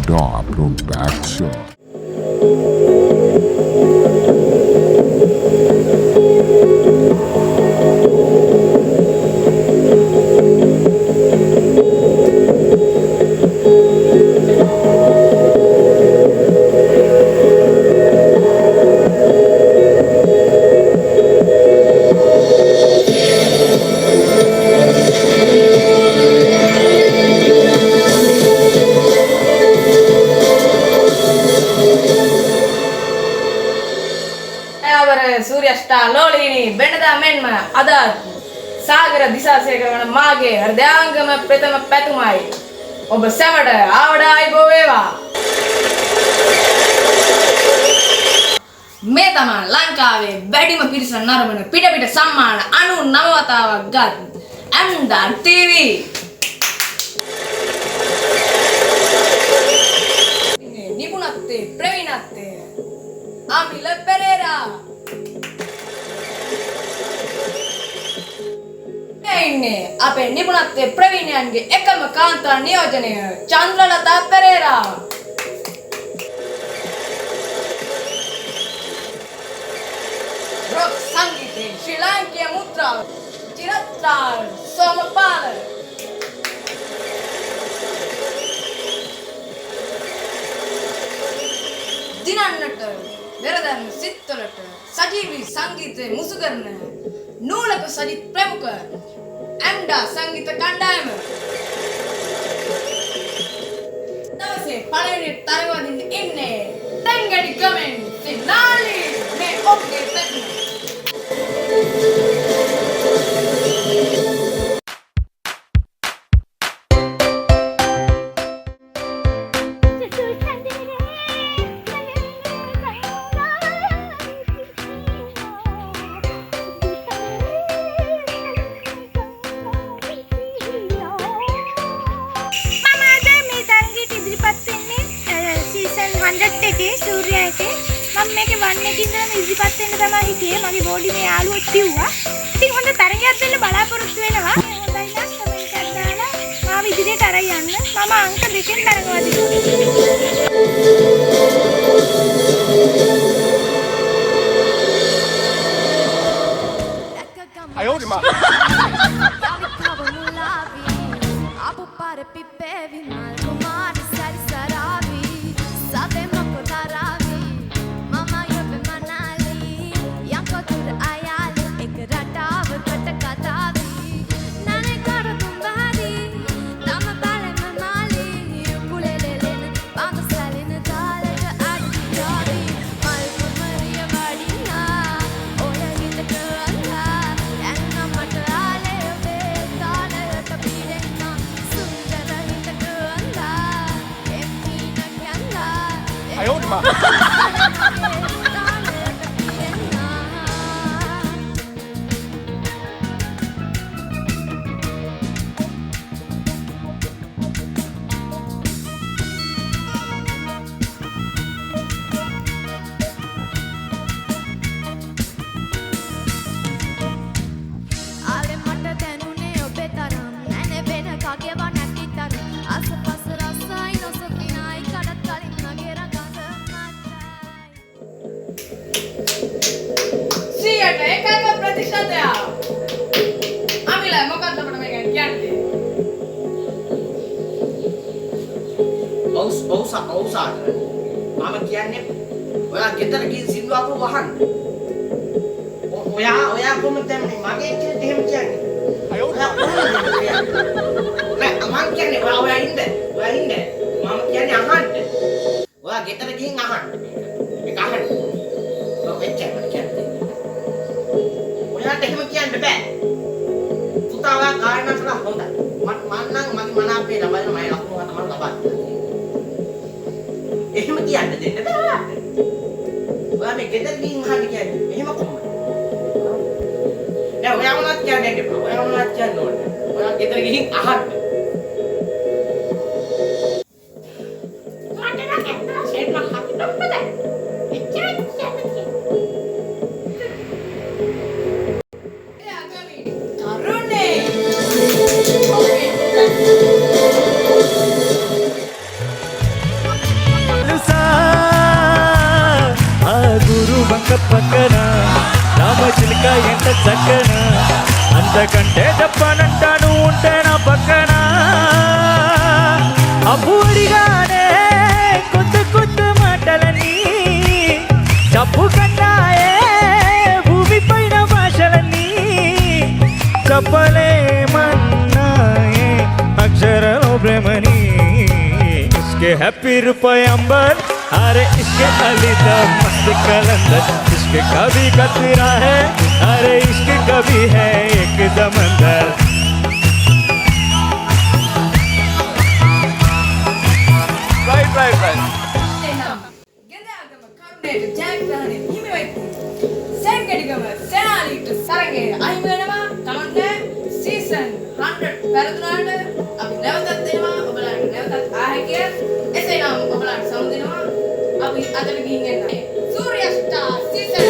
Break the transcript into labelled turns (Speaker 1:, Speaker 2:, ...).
Speaker 1: Buddha Production.
Speaker 2: සූර්යෂ්ටා ලෝලීනි බෙනදා මෙන්ම අද සාගර දිසාසේකර වන මාගේ හෘදයාංගම ප්‍රථම පැතුමයි ඔබ සැමට ආවඩායිබෝ වේවා. මේ තමයි ලංකාවේ වැඩිම පිරිස නරඹන පිට සම්මාන 99 වතාවක් ගත් ඇම්ඩා ටීවී. නිපුණත්වයේ ප්‍රවීණත්වයේ අමිල පෙරේරා. ඉන්නේ අපේ නිපුණත්වයේ ප්‍රවීණයන්ගේ එකම කාන්තා නියෝජනය චන්ද්‍රලතා පෙරේරා. රොක් සංගීතයේ ශ්‍රී ලාංකීය මුද්‍රාව චිරත්‍රාල් සෝමපාල. දිනන්නට වෙරදන් සිත්වලට සජීවී සංගීතයේ මුසු කරන නූලක සජිත් ප්‍රමුඛ ඇම්ඩා සංගීත කණ්ඩායම දවසේ පළවෙනි තරගවදින්න ඉන්නේ තැන්ගඩි ගමෙන් සිනාලි මේ ඔබගේ පැතුම.
Speaker 3: සූර්යයා එකේ මම මේකේ වන්නේ කින්දම ඉදිරිපත් වෙන්න තමයි හිටියේ. මගේ බෝඩි මේ යාළුවෝ කිව්වා. ඉතින් හොඳ තරගයක් දෙන්න බලාපොරොත්තු වෙනවා. හොඳයි නම් කමෙන්ට් එකක් දාලා මාව ඉදිරියට අරන් යන්න. මම අංක 2කින් තරගවදිනවා.
Speaker 4: අයෝරිමා අයෝරිමා ඔව්සාට මම කියන්නේ ඔයා ගෙදර ගිහින් සින්දුවක වහන්න. ඔයා කොහොමද දැන් මගේ කියන්න එහෙම කියන්නේ? අයෝරිමා නෑ මම කියන්නේ ඔයා ඉන්න. මම කියන්නේ අහන්න. ඔයා ගෙදර ගිහින් අහන්න. ඒක අහන්න. ඔය එච්චර කියන්නේ. ඔයාට එහෙම කියන්න බෑ. පුතා ඔයා ගායනා කරලා හොඳයි. මම නම් මගේ මන අපේ ළමයි මම ලකුණු තමයි ලබන්නේ. එහෙම කියන්න දෙන්න බෑ. ඔයා මේ ගෙදර ගිහින් අහන්න කියන්නේ. එහෙම කොහොමද? දැන් ඔයා මොනවද කියන්නේ එපා. ඔයා මොනවද කියන්න ඕනේ? ඔයා ගෙදර ගිහින් අහන්න.
Speaker 5: అంతకంటే చెప్పనంటాను ఉంటే నా పక్కన అప్పు అడిగానే కొత్త కొత్త మాటలని డబ్బు కన్నాయే భూమి పైన భాషలన్నీ చెప్పలేమన్నాయే అక్షరలో ప్రేమని इसके हैप्पी रुपए अंबर अरे इसके अली द मस्त कलंदर इसके कभी कतरा है अरे इसके कभी है एक समंदर right
Speaker 2: එනම් ගෙදරගම කරුණේට ජයග්‍රහණය හිමි වෙති. සෙන්කඩිගම සෙනාලීට සරගේ අහිමි වෙනවා. කමන්නේ සීසන් 100 පෙරදුනාට අපි නැවතත් එනවා. ඔබලාට නැවතත් ආහැකිය. එසේනම් ඔබලාට සමුදිනවා. අපි අදට ගිහින් එන්න. සූර්ය ස්ටාර් සීසන්